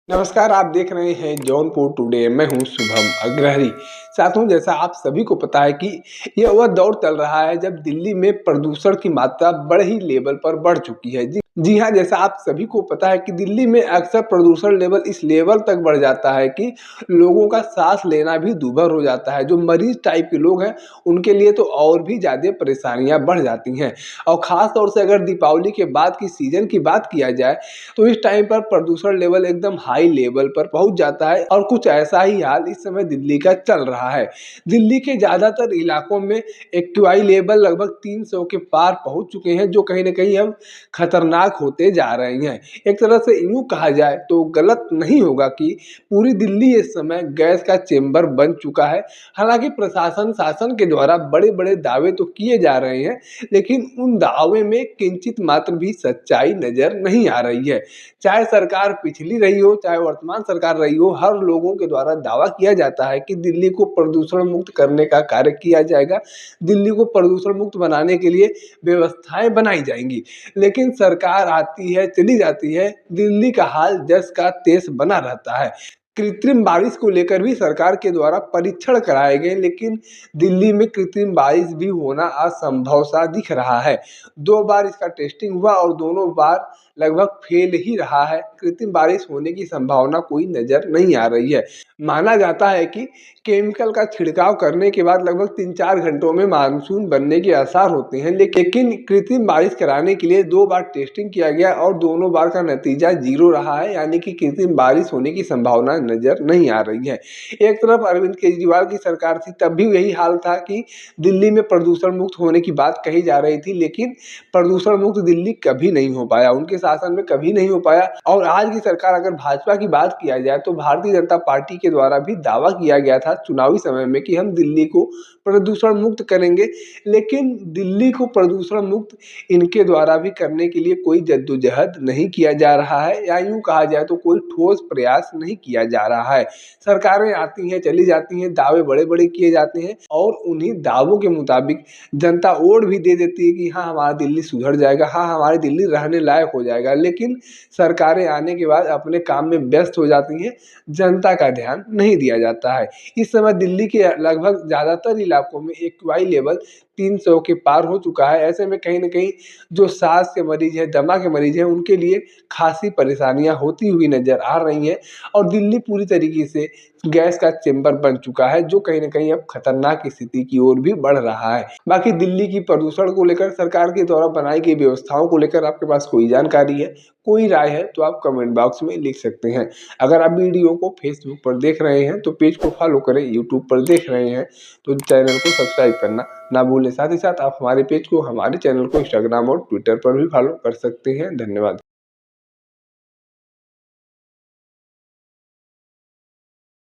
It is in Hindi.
नमस्कार, आप देख रहे हैं जौनपुर टुडे। मैं हूं शुभम अग्रहरी। साथियों, जैसा आप सभी को पता है कि यह वह दौर चल रहा है जब दिल्ली में प्रदूषण की मात्रा बड़े ही लेवल पर बढ़ चुकी है। जी हाँ, जैसा आप सभी को पता है कि दिल्ली में अक्सर प्रदूषण लेवल इस लेवल तक बढ़ जाता है कि लोगों का सांस लेना भी दूभर हो जाता है। जो मरीज टाइप के लोग हैं, उनके लिए तो और भी ज़्यादा परेशानियां बढ़ जाती हैं। और ख़ास तौर से अगर दीपावली के बाद की सीजन की बात किया जाए तो इस टाइम पर प्रदूषण लेवल एकदम हाई लेवल पर पहुंच जाता है और कुछ ऐसा ही हाल इस समय दिल्ली का चल रहा है। दिल्ली के ज़्यादातर इलाकों में एक्यूआई लेवल लगभग 300 के पार पहुंच चुके हैं, जो कहीं ना कहीं अब खतरनाक होते जा रहे हैं। एक तरह से यूं कहा जाए तो गलत नहीं होगा कि पूरी दिल्ली इस समय गैस का चेंबर बन चुका है। हालांकि प्रशासन शासन के द्वारा बड़े बड़े दावे तो किए जा रहे हैं, लेकिन उन दावे में किंचित मात्र भी सच्चाई नजर नहीं आ रही है। चाहे सरकार पिछली रही हो, चाहे वर्तमान सरकार रही हो, हर लोगों के द्वारा दावा किया जाता है कि दिल्ली को प्रदूषण मुक्त करने का कार्य किया जाएगा, दिल्ली को प्रदूषण मुक्त बनाने के लिए व्यवस्थाएं बनाई जाएंगी। लेकिन सरकार आती है, चली जाती है, दिल्ली का हाल जस का तेस बना रहता है। कृत्रिम बारिश को लेकर भी सरकार के द्वारा परीक्षण कराए गए, लेकिन दिल्ली में कृत्रिम बारिश भी होना असंभव सा दिख रहा है। 2 बार इसका टेस्टिंग हुआ और दोनों बार लगभग फेल ही रहा है। कृत्रिम बारिश होने की संभावना कोई नजर नहीं आ रही है। माना जाता है कि केमिकल का छिड़काव करने के बाद लगभग 3-4 घंटों में मानसून बनने के आसार होते हैं, लेकिन कृत्रिम बारिश कराने के लिए 2 बार टेस्टिंग किया गया और दोनों बार का नतीजा 0 रहा है, यानी कि कृत्रिम बारिश होने की संभावना नजर नहीं आ रही है। एक तरफ अरविंद केजरीवाल की सरकार थी, तब भी यही हाल था कि दिल्ली में प्रदूषण मुक्त होने की बात कही जा रही थी, लेकिन प्रदूषण मुक्त दिल्ली कभी नहीं हो पाया, उनके शासन में कभी नहीं हो पाया। और आज की सरकार, अगर भाजपा की बात किया जाए तो भारतीय जनता पार्टी के द्वारा भी दावा किया गया था चुनावी समय में कि हम दिल्ली को प्रदूषण मुक्त करेंगे, लेकिन दिल्ली को प्रदूषण मुक्त इनके द्वारा भी करने के लिए कोई जद्दोजहद नहीं किया जा रहा है, या यूं कहा जाए तो कोई ठोस प्रयास नहीं किया जा रहा है। सरकारें आती हैं, चली जाती हैं, दावे बड़े बड़े किए जाते हैं और उन्हीं दावों के मुताबिक जनता वोट भी दे देती है कि हाँ, हमारा दिल्ली सुधर जाएगा, हाँ, हमारी दिल्ली रहने लायक हो जाएगा। लेकिन सरकारें आने के बाद अपने काम में व्यस्त हो जाती हैं, जनता का ध्यान नहीं दिया जाता है। इस समय दिल्ली के लगभग ज़्यादातर इलाकों में एक्यूआई लेवल 300 के पार हो चुका है। ऐसे में कहीं न कहीं जो सांस के मरीज हैं, दमा के मरीज हैं, उनके लिए खासी परेशानियाँ होती हुई नज़र आ रही हैं और दिल्ली पूरी तरीके से गैस का चेंबर बन चुका है, जो कहीं न कहीं अब खतरनाक स्थिति की ओर भी बढ़ रहा है। बाकी दिल्ली की प्रदूषण को लेकर सरकार के द्वारा बनाई गई व्यवस्थाओं को लेकर आपके पास कोई जानकारी है, कोई राय है, तो आप कमेंट बॉक्स में लिख सकते हैं। अगर आप वीडियो को फेसबुक पर देख रहे हैं तो पेज को फॉलो करें, यूट्यूब पर देख रहे हैं तो चैनल को सब्सक्राइब करना ना भूलें। साथ ही साथ आप हमारे पेज को, हमारे चैनल को इंस्टाग्राम और ट्विटर पर भी फॉलो कर सकते हैं। धन्यवाद।